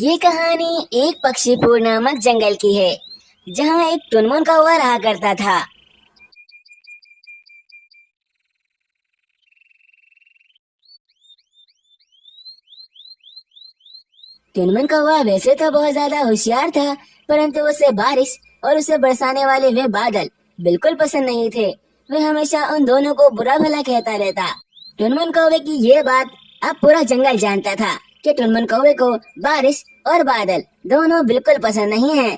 ये कहानी एक पक्षीपुर नामक जंगल की है, जहाँ एक टुनमुन कौवा रहा करता था। टुनमुन कौवा वैसे तो बहुत ज्यादा होशियार था, परंतु उसे बारिश और उसे बरसाने वाले वे बादल बिल्कुल पसंद नहीं थे। वे हमेशा उन दोनों को बुरा भला कहता रहता। टुनमुन कौवे की ये बात अब पूरा जंगल जानता था कि टुनमुन कौवे को बारिश और बादल दोनों बिल्कुल पसंद नहीं है।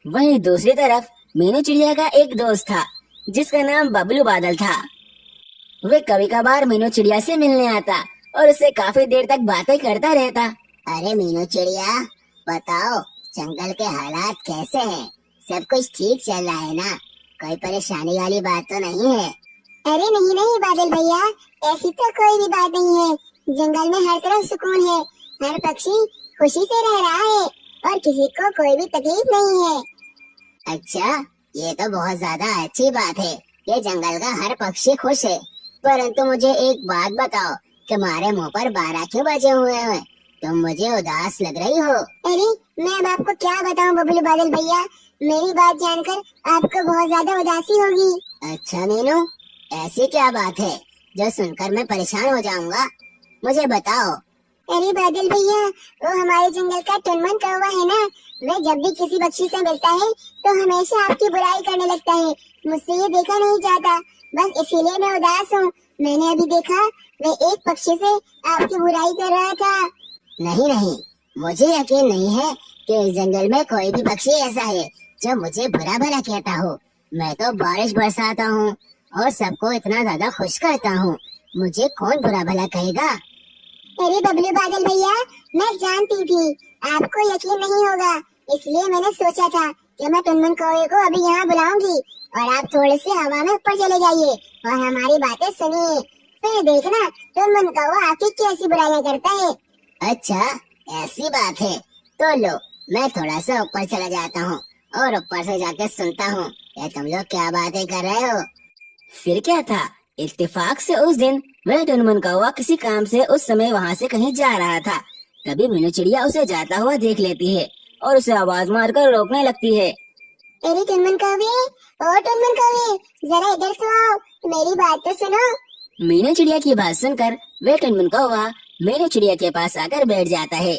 वहीं दूसरी तरफ मीनू चिड़िया का एक दोस्त था, जिसका नाम बबलू बादल था। वे कभी कभार मीनू चिड़िया से मिलने आता और उससे काफी देर तक बातें करता रहता। अरे मीनू चिड़िया, बताओ जंगल के हालात कैसे हैं? सब कुछ ठीक चल रहा है ना? कोई परेशानी वाली बात तो नहीं है? अरे नहीं नहीं बादल भैया, ऐसी तो कोई भी बात नहीं है। जंगल में हर तरफ सुकून है, हर पक्षी खुशी से रह रहा है और किसी को कोई भी तकलीफ नहीं है। अच्छा, ये तो बहुत ज्यादा अच्छी बात है। ये जंगल का हर पक्षी खुश है। परंतु मुझे एक बात बताओ, तुम्हारे मुंह पर 12 क्यों बजे हुए हैं? तुम मुझे उदास लग रही हो। अरे मैं अब आपको क्या बताऊं बबलू बादल भैया, मेरी बात जानकर आपको बहुत ज्यादा उदासी होगी। अच्छा मीनू, ऐसी क्या बात है जो सुनकर मैं परेशान हो जाऊंगा? मुझे बताओ। अरे बादल भैया, वो हमारे जंगल का टुनमुन कौवा है ना, वह जब भी किसी पक्षी से मिलता है तो हमेशा आपकी बुराई करने लगता है। मुझसे ये देखा नहीं जाता, बस इसीलिए मैं उदास हूँ। मैंने अभी देखा वह एक पक्षी से आपकी बुराई कर रहा था। नहीं नहीं, मुझे यकीन नहीं है कि इस जंगल में कोई भी पक्षी ऐसा है जो मुझे बुरा भला कहता हो। मैं तो बारिश बरसाता हूँ और सबको इतना ज्यादा खुश करता हूँ। मुझे कौन बुरा भला कहेगा? अरे बबलू बादल भैया, मैं जानती थी आपको यकीन नहीं होगा, इसलिए मैंने सोचा था कि मैं टुनमुन कौवे को अभी यहाँ बुलाऊंगी और आप थोड़े से हवा में ऊपर चले जाइए और हमारी बातें सुनिए। फिर देखना टुनमुन कौवा आपकी कैसी बुराइयां करता है। अच्छा, ऐसी बात है तो लो, मैं थोड़ा सा ऊपर चला जाता हूँ और ऊपर से जाके सुनता हूँ ये तुम लोग क्या बातें कर रहे हो। फिर क्या था, इत्तेफाक से उस दिन वह टुनमुन कौवा किसी काम से उस समय वहाँ से कहीं जा रहा था। तभी मीनू चिड़िया उसे जाता हुआ देख लेती है और उसे आवाज मारकर रोकने लगती है। अरे टुनमुन कौवे, ओ टुनमुन कौवे, जरा इधर तो आओ, मेरी बात तो सुनो। मीनू चिड़िया की बात सुनकर वह टुनमुन कौवा मीनू चिड़िया के पास आकर बैठ जाता है।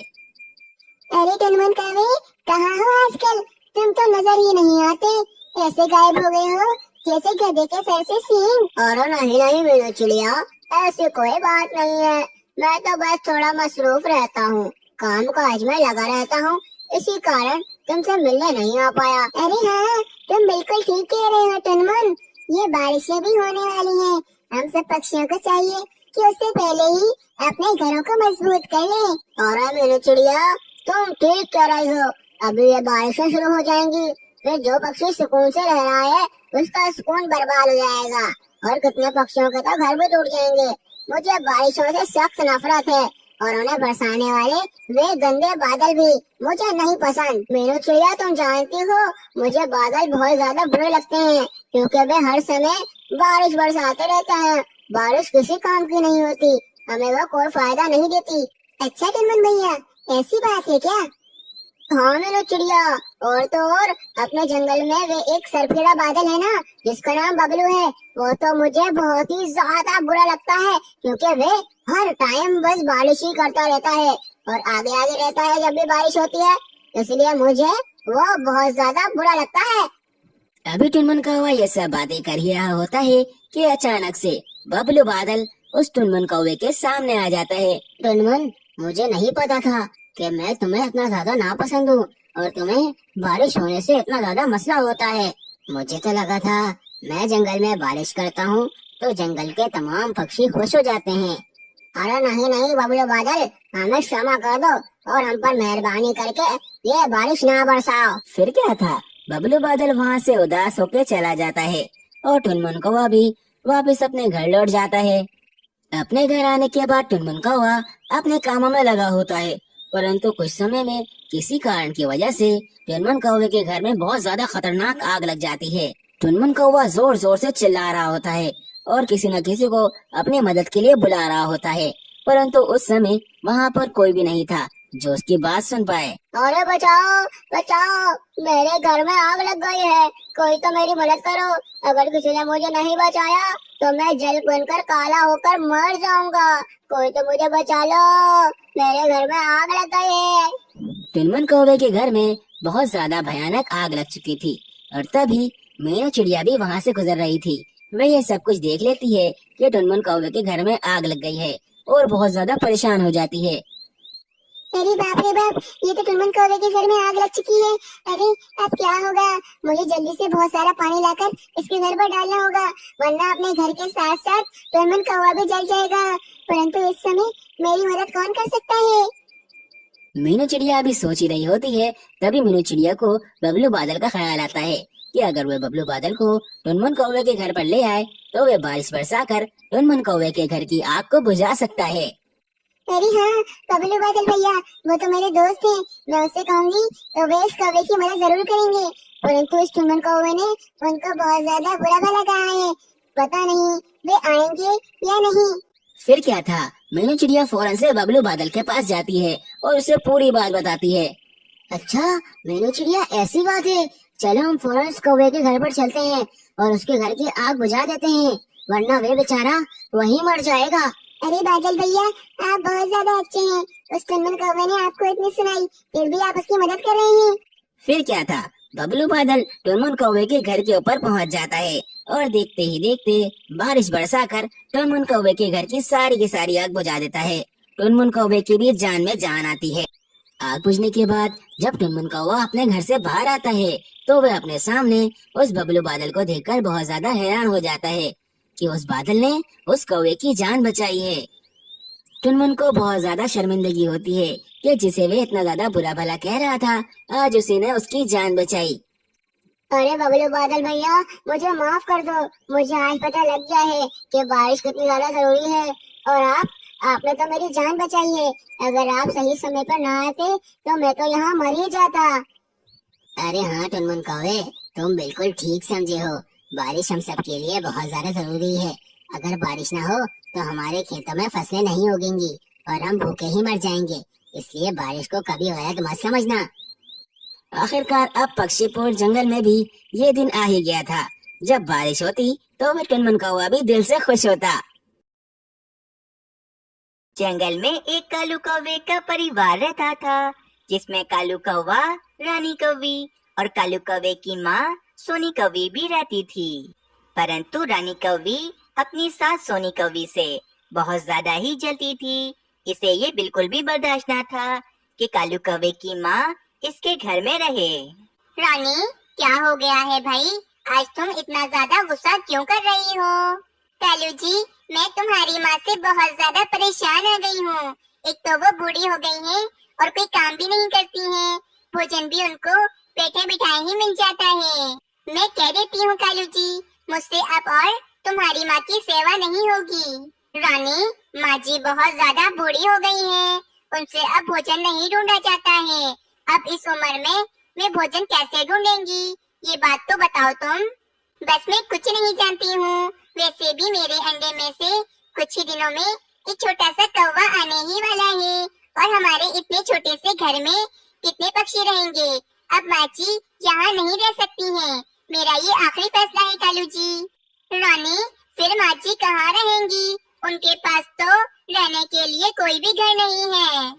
अरे टुनमुन कौवे, कहाँ हो आजकल? तुम तो नजर ही नहीं आते, ऐसे गायब हो गए हो जैसे गधे के सर से सींग। और नहीं नहीं मीनू चिड़िया, ऐसी कोई बात नहीं है। मैं तो बस थोड़ा मसरूफ रहता हूँ, काम काज में लगा रहता हूँ, इसी कारण तुमसे मिलने नहीं आ पाया। अरे हाँ, तुम बिल्कुल ठीक कह रहे हो टुनमुन, ये बारिशें भी होने वाली हैं। हम सब पक्षियों को चाहिए कि उससे पहले ही अपने घरों को मजबूत कर लें। और मीनू चिड़िया, तुम ठीक कह रही हो। अभी ये बारिशें शुरू हो जाएंगी, फिर जो पक्षी सुकून से रह रहा है उसका सुकून बर्बाद हो जाएगा और कितने पक्षियों के तो घर भी टूट जाएंगे। मुझे बारिशों से सख्त नफरत है और उन्हें बरसाने वाले वे गंदे बादल भी मुझे नहीं पसंद। मीनू चिड़िया, तुम जानती हो मुझे बादल बहुत ज्यादा बुरे लगते हैं, क्योंकि वे हर समय बारिश बरसाते रहते हैं। बारिश किसी काम की नहीं होती, हमें वो कोई फायदा नहीं देती। अच्छा टुनमुन भैया, ऐसी बात है क्या? हाँ मीनू चिड़िया, और तो और अपने जंगल में वे एक सरफिरा बादल है ना, जिसका नाम बबलू है, वो तो मुझे बहुत ही ज्यादा बुरा लगता है, क्योंकि वे हर टाइम बस बारिश ही करता रहता है और आगे आगे रहता है जब भी बारिश होती है, इसलिए मुझे वो बहुत ज्यादा बुरा लगता है। अभी टुनमुन कौवा ये सब बातें कर ही रहा होता है कि अचानक से बबलू बादल उस टुनमुन कौवे के सामने आ जाता है। टुनमुन, मुझे नहीं पता था कि मैं तुम्हें इतना ज्यादा नापसंद हूँ और तुम्हें बारिश होने से इतना ज्यादा मसला होता है। मुझे तो लगा था मैं जंगल में बारिश करता हूँ तो जंगल के तमाम पक्षी खुश हो जाते हैं। अरे नहीं नहीं बबलू बादल, हमें क्षमा कर दो और हम पर मेहरबानी करके ये बारिश ना बरसाओ। फिर क्या था, बबलू बादल वहाँ से उदास होकर चला जाता है और टुनमुन कौवा भी वापस अपने घर लौट जाता है। अपने घर आने के बाद टुनमुन कौवा अपने कामों में लगा होता है, परंतु कुछ समय में किसी कारण की वजह से टुनमुन कौवे के घर में बहुत ज्यादा खतरनाक आग लग जाती है। टुनमुन कौवा जोर जोर से चिल्ला रहा होता है और किसी न किसी को अपनी मदद के लिए बुला रहा होता है, परंतु उस समय वहाँ पर कोई भी नहीं था, जो उसकी बात सुन पाए। अरे बचाओ बचाओ, मेरे घर में आग लग गई है, कोई तो मेरी मदद करो। अगर किसी ने मुझे नहीं बचाया तो मैं जल बनकर काला होकर मर जाऊंगा। कोई तो मुझे बचा लो, मेरे घर में आग लग गई है। टुनमुन कौवे के घर में बहुत ज्यादा भयानक आग लग चुकी थी और तभी मीनू चिड़िया भी वहाँ से गुजर रही थी। वह यह सब कुछ देख लेती है कि टुनमुन कौवे के घर में आग लग गई है और बहुत ज्यादा परेशान हो जाती है। अरे बाप रे बाप, ये तो टुनमुन कौवे के घर में आग लग चुकी है। अरे अब क्या होगा? मुझे जल्दी से बहुत सारा पानी लाकर इसके घर पर डालना होगा, वरना अपने घर के साथ साथ टुनमुन कौवा भी जल जाएगा। परंतु इस समय मेरी मदद कौन कर सकता है? मीनू चिड़िया अभी सोच ही रही होती है, तभी मीनू चिड़िया को बबलू बादल का ख्याल आता है कि अगर वे बबलू बादल को टुनमुन कौवे के घर पर ले आए तो वे बारिश बरसाकर टुनमुन कौवे के घर की आग को बुझा सकता है। अरे हाँ, बबलू बादल भैया, वो तो मेरे दोस्त हैं। मैं उससे कहूंगी तो वे इस कौवे की मदद जरूर करेंगे। परंतु इस टुनमुन कौवे ने उनको बहुत ज्यादा बुरा भला कहा है, पता नहीं वे आएंगे या नहीं। फिर क्या था, मीनू चिड़िया फौरन से बबलू बादल के पास जाती है और उसे पूरी बात बताती है। अच्छा मीनू चिड़िया, ऐसी बात है, चलो हम फौरन उस कौवे के घर पर चलते हैं और उसके घर की आग बुझा देते हैं, वरना वे बेचारा वहीं मर जाएगा। अरे बादल भैया, आप बहुत ज्यादा अच्छे हैं। उस टुनमुन कौवे ने आपको इतनी सुनाई, फिर भी आप उसकी मदद कर रहे हैं। फिर क्या था, बबलू बादल टुनमुन कौवे के घर के ऊपर पहुंच जाता है और देखते ही देखते बारिश बरसाकर टुनमुन कौवे के घर की सारी आग बुझा देता है। टुनमुन कौवे की भी जान में जान आती है। आग बुझने के बाद जब टुनमुन कौवा अपने घर से बाहर आता है तो वह अपने सामने उस बबलू बादल को देखकर बहुत ज्यादा हैरान हो जाता है कि उस बादल ने उस कौवे की जान बचाई है। टुनमुन को बहुत ज्यादा शर्मिंदगी होती है कि जिसे वे इतना ज्यादा बुरा भला कह रहा था, आज उसी ने उसकी जान बचाई। अरे बबलू बादल भैया, मुझे माफ कर दो, मुझे आज पता लग गया है कि बारिश कितनी ज्यादा जरूरी है और आपने तो मेरी जान बचाई है। अगर आप सही समय पर ना आते तो मैं तो यहाँ मर ही जाता। अरे हाँ टुनमुन कौवे, तुम बिल्कुल ठीक समझे हो, बारिश हम सबके लिए बहुत ज्यादा जरूरी है। अगर बारिश ना हो तो हमारे खेतों में फसलें नहीं उगेंगी और हम भूखे ही मर जाएंगे, इसलिए बारिश को कभी गलत मत समझना। आखिरकार अब पक्षीपुर जंगल में भी ये दिन आ ही गया था। जब बारिश होती तो वह टुनमुन कौवा भी दिल से खुश होता। जंगल में एक कालू कौवे का परिवार रहता था, जिसमें कालू कौवा, रानी कौवी और कालू कौवे की माँ सोनी कौवी भी रहती थी। परंतु रानी कौवी अपनी सास सोनी कौवी से बहुत ज्यादा ही जलती थी। इसे ये बिल्कुल भी बर्दाश्त न था कि कालू कौवे की माँ इसके घर में रहे। रानी, क्या हो गया है भाई? आज तुम इतना ज्यादा गुस्सा क्यों कर रही हो? कालू जी, मैं तुम्हारी माँ से बहुत ज्यादा परेशान हो गई हूँ। एक तो वो बूढ़ी हो गई हैं और कोई काम भी नहीं करती हैं, भोजन भी उनको बैठे बिठाए ही मिल जाता है। मैं कह देती हूँ कालू जी, मुझसे अब और तुम्हारी माँ की सेवा नहीं होगी। रानी, माँ जी बहुत ज्यादा बूढ़ी हो गई हैं, उनसे अब भोजन नहीं ढूंढा जाता है। अब इस उम्र में वे भोजन कैसे ढूंढेंगी, ये बात तो बताओ तुम। बस मैं कुछ नहीं जानती हूँ, वैसे भी मेरे अंडे में से कुछ ही दिनों में एक छोटा सा कौवा आने ही वाला है और हमारे इतने छोटे से घर में कितने पक्षी रहेंगे। अब माँ जी यहाँ नहीं रह सकती हैं, मेरा ये आखिरी फैसला है कालू जी। रानी, फिर माँ जी कहाँ रहेंगी? उनके पास तो रहने के लिए कोई भी घर नहीं है।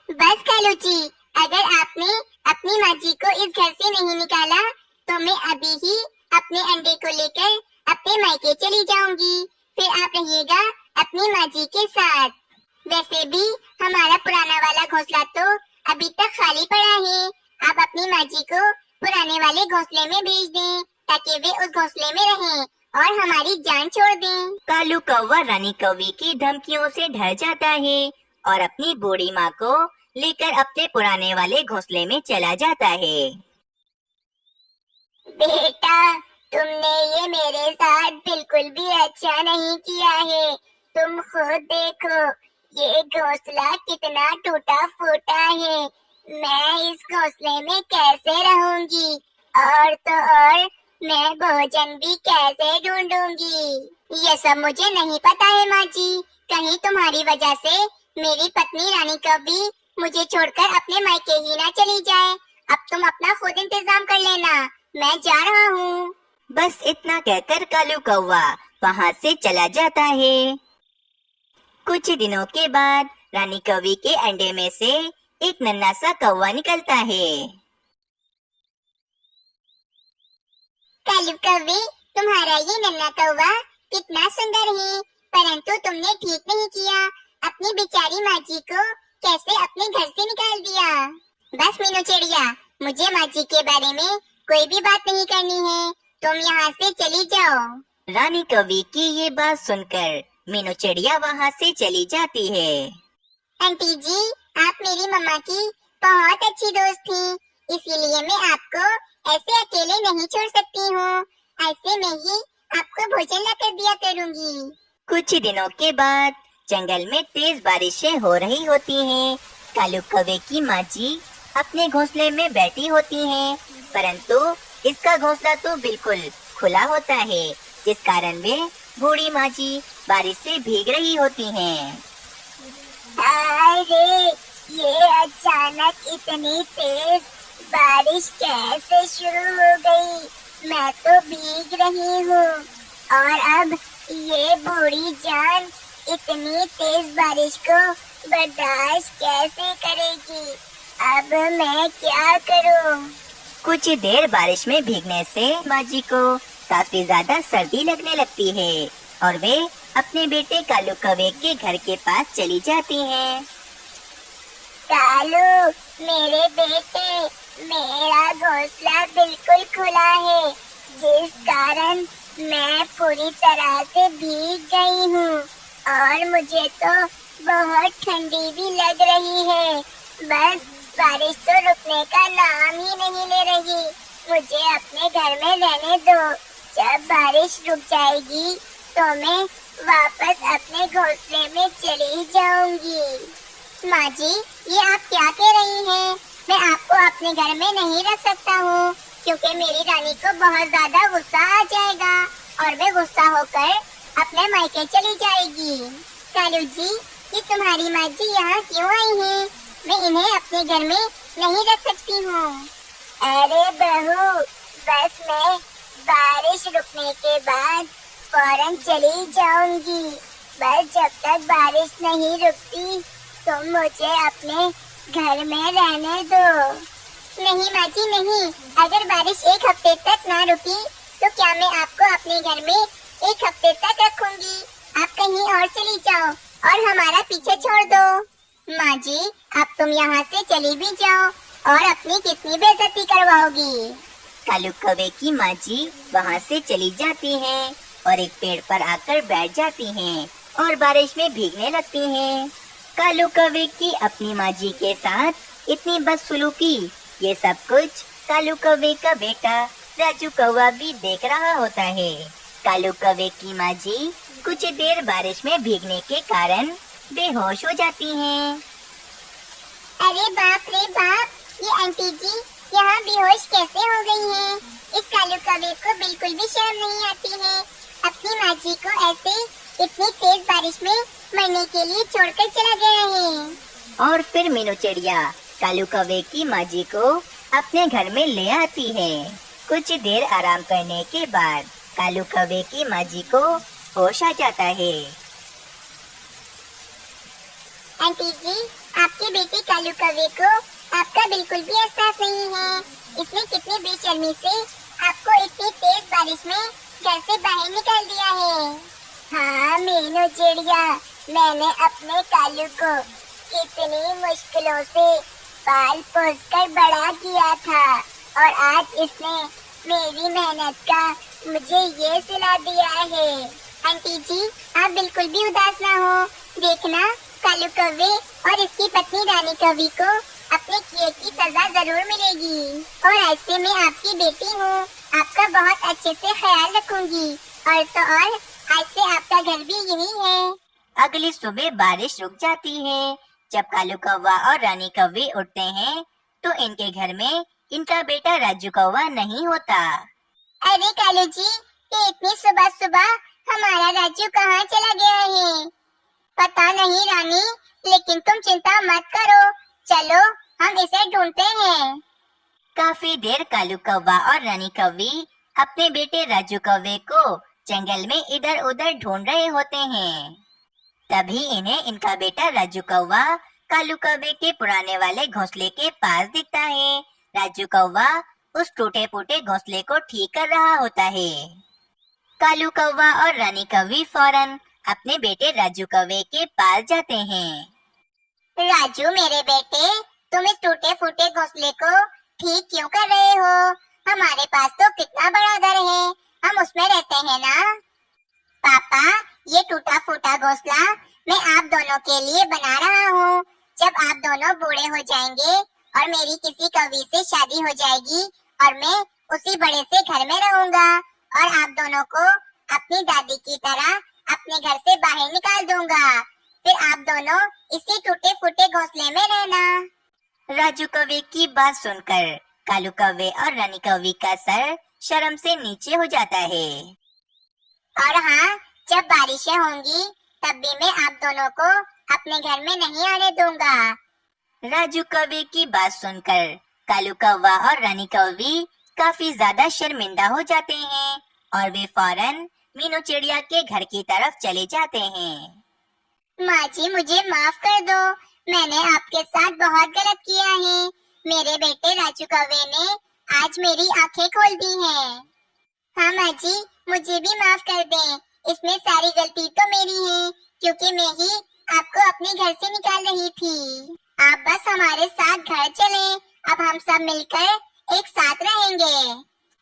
बस कालू जी, अगर आपने अपनी माँ जी को इस घर से नहीं निकाला तो मैं अभी ही अपने अंडे को लेकर अपने मायके चली जाऊंगी, फिर आप रहिएगा अपनी माँ जी के साथ। वैसे भी हमारा पुराना वाला घोंसला तो अभी तक खाली पड़ा है, आप अपनी माँ जी को पुराने वाले घोंसले में भेज दें ताकि वे उस घोंसले में रहें और हमारी जान छोड़ दें। कालू कौवा रानी कौवी की धमकियों से डर जाता है और अपनी बूढ़ी माँ को लेकर अपने पुराने वाले घोंसले में चला जाता है। बेटा, तुमने ये मेरे साथ बिल्कुल भी अच्छा नहीं किया है। तुम खुद देखो, ये घोंसला कितना टूटा फूटा है। मैं इस घोंसले में कैसे रहूंगी और तो और मैं भोजन भी कैसे ढूंढूंगी। ये सब मुझे नहीं पता है माँ जी, कहीं तुम्हारी वजह से मेरी पत्नी रानी कौवी मुझे छोड़कर अपने मायके ही ना चली जाए। अब तुम अपना खुद इंतजाम कर लेना, मैं जा रहा हूँ। बस इतना कहकर कालू कौवा वहाँ से चला जाता है। कुछ दिनों के बाद रानी कौवी के अंडे में से एक नन्हा सा कौवा निकलता है। कालू कौवे, तुम्हारा ये नन्हा कौवा कितना सुंदर है, परंतु तुमने ठीक नहीं किया। अपनी बेचारी माँ जी को कैसे अपने घर से निकाल दिया। बस मीनू चिड़िया, मुझे माँ जी के बारे में कोई भी बात नहीं करनी है, तुम यहाँ से चली जाओ। रानी कौवी की ये बात सुनकर मीनू चिड़िया वहाँ से चली जाती है। आंटी जी, आप मेरी मम्मा की बहुत अच्छी दोस्त थी, इसीलिए मैं आपको ऐसे अकेले नहीं छोड़ सकती हूँ। ऐसे में ही आपको भोजन ला कर दिया करूँगी। कुछ दिनों के बाद जंगल में तेज बारिशें हो रही होती हैं। कालू कौवे की माँ जी अपने घोंसले में बैठी होती हैं, परंतु इसका घोंसला तो बिल्कुल खुला होता है, जिस कारण वे बूढ़ी माँ जी बारिश से भीग रही होती हैं। अरे, ये अचानक इतनी तेज बारिश कैसे शुरू हो गई? मैं तो भीग रही हूँ और अब ये बूढ़ी जान इतनी तेज बारिश को बर्दाश्त कैसे करेगी? अब मैं क्या करूँ? कुछ देर बारिश में भीगने से माँ जी को काफी ज्यादा सर्दी लगने लगती है और वे अपने बेटे कालू कौवे के घर के पास चली जाती हैं। कालू, मेरे बेटे, मेरा घोंसला बिल्कुल खुला है, जिस कारण मैं पूरी तरह से भीग गई हूँ और मुझे तो बहुत ठंडी भी लग रही है। बस बारिश तो रुकने का नाम ही नहीं ले रही। मुझे अपने घर में रहने दो। जब बारिश रुक जाएगी तो मैं वापस अपने घोंसले में चली जाऊंगी। माँ जी, ये आप क्या कह रही हैं? मैं आपको अपने घर में नहीं रख सकता हूँ, क्योंकि मेरी रानी को बहुत ज्यादा गुस्सा आ जाएगा और वे गुस्सा होकर अपने मायके चली जाएगी। कालू जी, ये तुम्हारी माँ जी यहाँ क्यों आई हैं? मैं इन्हें अपने घर में नहीं रख सकती हूँ। अरे बहू, बस मैं बारिश रुकने के बाद फौरन चली जाऊंगी। बस जब तक बारिश नहीं रुकती तुम मुझे अपने घर में रहने दो। नहीं माँ जी नहीं, अगर बारिश एक हफ्ते तक ना रुकी तो क्या मैं आपको अपने घर में एक हफ्ते तक रखूंगी? आप कहीं और चली जाओ और हमारा पीछे छोड़ दो। माँ जी, अब तुम यहाँ से चली भी जाओ और अपनी कितनी बेइज्जती करवाओगी। कालू कौवे की माँ जी वहाँ से चली जाती हैं और एक पेड़ पर आकर बैठ जाती हैं और बारिश में भीगने लगती हैं। कालू कौवे की अपनी माँ जी के साथ इतनी बदसलूकी, ये सब कुछ कालू कौवे का बेटा राजू कौवा भी देख रहा होता है। कालू कौवे की माँ जी कुछ देर बारिश में भीगने के कारण बेहोश हो जाती हैं। अरे बाप रे बाप, ये आंटी जी यहाँ बेहोश कैसे हो गई हैं? इस कालू कौवे को बिल्कुल भी शर्म नहीं आती है। अपनी माँ जी को ऐसे इतनी तेज बारिश में मरने के लिए छोड़कर चला गया है। और फिर मीनू चिड़िया कालू कौवे की माँ जी को अपने घर में ले आती है। कुछ देर आराम करने के बाद कालू कौवे की माँ जी को होश आ जाता है। आंटी जी, आपके बेटे कालू कौवे को आपका बिल्कुल भी एहसास नहीं है। इसने कितनी बेशर्मी से आपको इतनी तेज बारिश में घर से बाहर निकाल दिया है। हाँ मीनू चिड़िया, मैंने अपने कालू को कितनी मुश्किलों से पाल पोस कर बड़ा किया था और आज इसने मेरी मेहनत का मुझे ये सिला दिया है। आंटी जी, आप बिल्कुल भी उदास ना हो। देखना, कालू कौवे और इसकी पत्नी रानी कौवी को अपने किए की सजा जरूर मिलेगी। और ऐसे में आपकी बेटी हूँ, आपका बहुत अच्छे से ख्याल रखूंगी। और तो और आज से आपका घर भी यही है। अगली सुबह बारिश रुक जाती है। जब कालू कौवा और रानी कौवी उठते हैं तो इनके घर में इनका बेटा राजू कौवा नहीं होता। अरे कालू जी, ये इतनी सुबह सुबह हमारा राजू कहाँ चला गया है? पता नहीं रानी, लेकिन तुम चिंता मत करो। चलो हम इसे ढूंढते हैं। काफी देर कालू कौवा और रानी कौवी अपने बेटे राजू कौवे को जंगल में इधर उधर ढूंढ रहे होते हैं। तभी इन्हें इनका बेटा राजू कौवा कालू कौवे के पुराने वाले घोंसले के पास दिखता है। राजू कौवा उस टूटे फूटे घोंसले को ठीक कर रहा होता है। कालू कौवा और रानी कौवी फौरन अपने बेटे राजू कौवे के पास जाते हैं। राजू मेरे बेटे, तुम इस टूटे फूटे घोंसले को ठीक क्यों कर रहे हो? हमारे पास तो कितना बड़ा घर है, हम उसमें रहते हैं ना। पापा, ये टूटा फूटा घोंसला मैं आप दोनों के लिए बना रहा हूँ। जब आप दोनों बूढ़े हो जाएंगे और मेरी किसी कवि से शादी हो जाएगी और मैं उसी बड़े से घर में रहूंगा और आप दोनों को अपनी दादी की तरह अपने घर से बाहर निकाल दूंगा। फिर आप दोनों इसी टूटे फूटे घोंसले में रहना। राजू कौवे की बात सुनकर कालू कौवे और रानी कौवी का सर शर्म से नीचे हो जाता है। और हाँ, जब बारिशें होंगी तब भी मैं आप दोनों को अपने घर में नहीं आने दूंगा। राजू कौवे की बात सुनकर कालू कौवा और रानी कौवी काफी ज्यादा शर्मिंदा हो जाते हैं और वे फौरन मीनू चिड़िया के घर की तरफ चले जाते हैं। माँ जी, मुझे माफ कर दो, मैंने आपके साथ बहुत गलत किया है। मेरे बेटे राजू कौवे ने आज मेरी आंखें खोल दी हैं। हाँ माँ जी, मुझे भी माफ कर दें, इसमें सारी गलती तो मेरी है क्योंकि मैं ही आपको अपने घर से निकाल रही थी। आप बस हमारे साथ घर चलें, अब हम सब मिलकर एक साथ रहेंगे।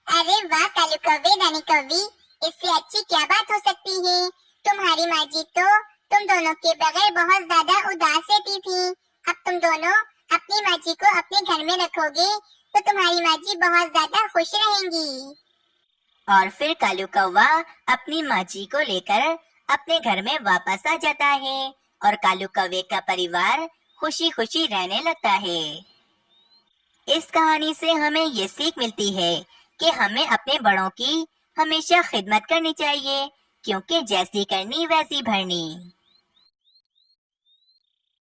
अरे वाह कालू कौवे, रानी कौवी, इससे अच्छी क्या बात हो सकती है? तुम्हारी माँ जी तो तुम दोनों के बगैर बहुत ज्यादा उदास रहती थी। अब तुम दोनों अपनी माँ जी को अपने घर में रखोगे तो तुम्हारी माँ जी बहुत ज्यादा खुश रहेंगी। और फिर कालू कौवा अपनी माँ जी को लेकर अपने घर में वापस आ जाता है और कालू कौवे का परिवार खुशी खुशी रहने लगता है। इस कहानी से हमें ये सीख मिलती है कि हमें अपने बड़ों की हमेशा खिदमत करनी चाहिए, क्योंकि जैसी करनी वैसी भरनी।